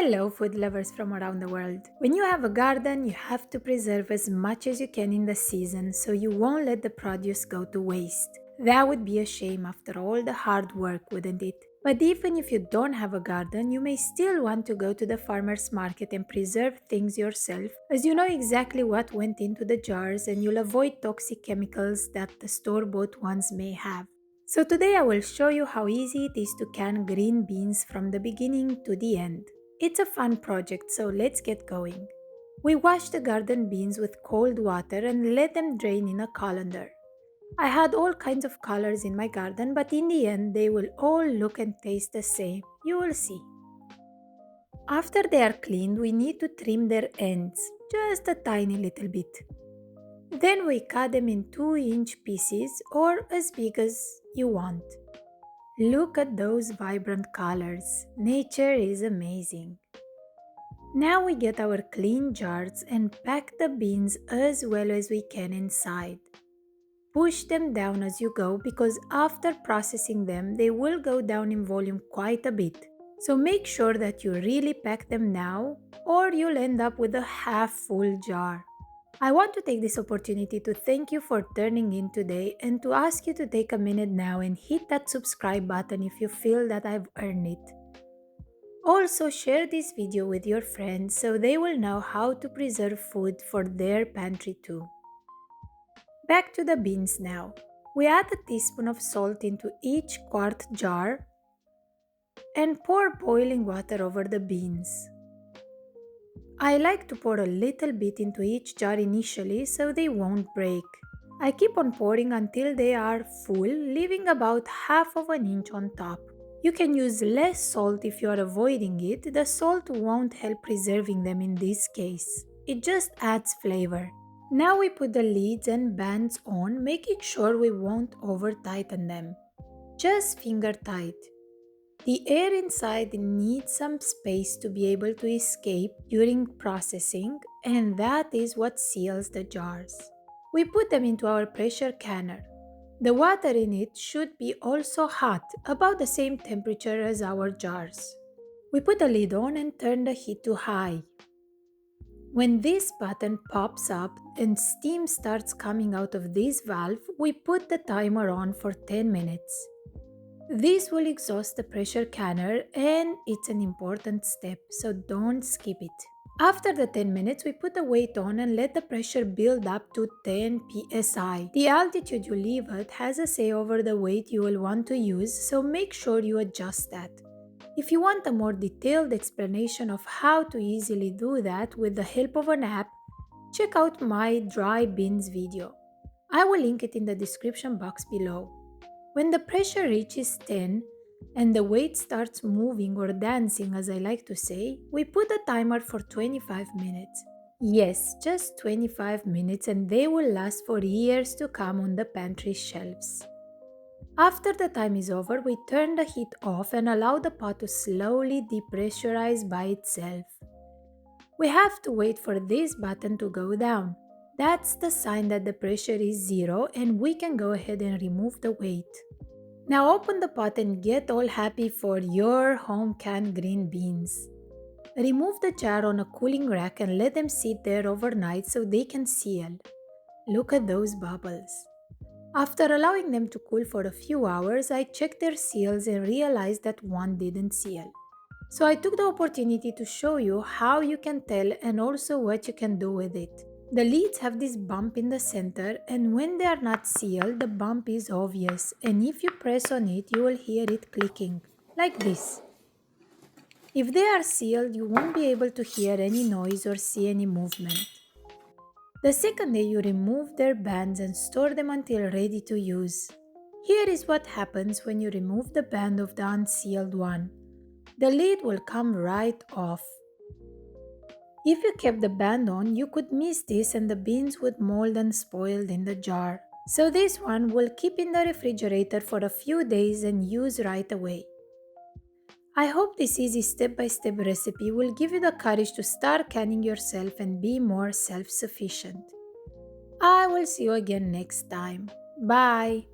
Hello, food lovers from around the world. When you have a garden, you have to preserve as much as you can in the season so you won't let the produce go to waste. That would be a shame after all the hard work, wouldn't it? But even if you don't have a garden, you may still want to go to the farmer's market and preserve things yourself, as you know exactly what went into the jars and you'll avoid toxic chemicals that the store-bought ones may have. So today I will show you how easy it is to can green beans from the beginning to the end. It's a fun project, so let's get going. We wash the garden beans with cold water and let them drain in a colander. I had all kinds of colors in my garden, but in the end they will all look and taste the same. You will see. After they are cleaned, we need to trim their ends, just a tiny little bit. Then we cut them in 2-inch pieces or as big as you want. Look at those vibrant colors. Nature is amazing. Now we get our clean jars and pack the beans as well as we can inside. Push them down as you go because after processing them, they will go down in volume quite a bit. So make sure that you really pack them now or you'll end up with a half full jar. I want to take this opportunity to thank you for turning in today and to ask you to take a minute now and hit that subscribe button if you feel that I've earned it. Also, share this video with your friends so they will know how to preserve food for their pantry too. Back to the beans now. We add a teaspoon of salt into each quart jar and pour boiling water over the beans. I like to pour a little bit into each jar initially so they won't break. I keep on pouring until they are full, leaving about half of an inch on top. You can use less salt if you are avoiding it. The salt won't help preserving them in this case. It just adds flavor. Now we put the lids and bands on, making sure we won't over tighten them. Just finger tight. The air inside needs some space to be able to escape during processing, and that is what seals the jars. We put them into our pressure canner. The water in it should be also hot, about the same temperature as our jars. We put the lid on and turn the heat to high. When this button pops up and steam starts coming out of this valve, we put the timer on for 10 minutes. This will exhaust the pressure canner and it's an important step, so don't skip it. After the 10 minutes, we put the weight on and let the pressure build up to 10 psi. The altitude you leave at has a say over the weight you will want to use, so make sure you adjust that. If you want a more detailed explanation of how to easily do that with the help of an app, check out my dry beans video. I will link it in the description box below. When the pressure reaches 10 and the weight starts moving or dancing, as I like to say, we put a timer for 25 minutes. Yes, just 25 minutes, and they will last for years to come on the pantry shelves. After the time is over, we turn the heat off and allow the pot to slowly depressurize by itself. We have to wait for this button to go down. That's the sign that the pressure is zero and we can go ahead and remove the weight. Now open the pot and get all happy for your home canned green beans. Remove the jar on a cooling rack and let them sit there overnight so they can seal. Look at those bubbles. After allowing them to cool for a few hours, I checked their seals and realized that one didn't seal. So I took the opportunity to show you how you can tell and also what you can do with it. The lids have this bump in the center, and when they are not sealed, the bump is obvious, and if you press on it, you will hear it clicking, like this. If they are sealed, you won't be able to hear any noise or see any movement. The second day, you remove their bands and store them until ready to use. Here is what happens when you remove the band of the unsealed one. The lid will come right off. If you kept the band on, you could miss this and the beans would mold and spoil in the jar. So this one will keep in the refrigerator for a few days and use right away. I hope this easy step-by-step recipe will give you the courage to start canning yourself and be more self-sufficient. I will see you again next time. Bye!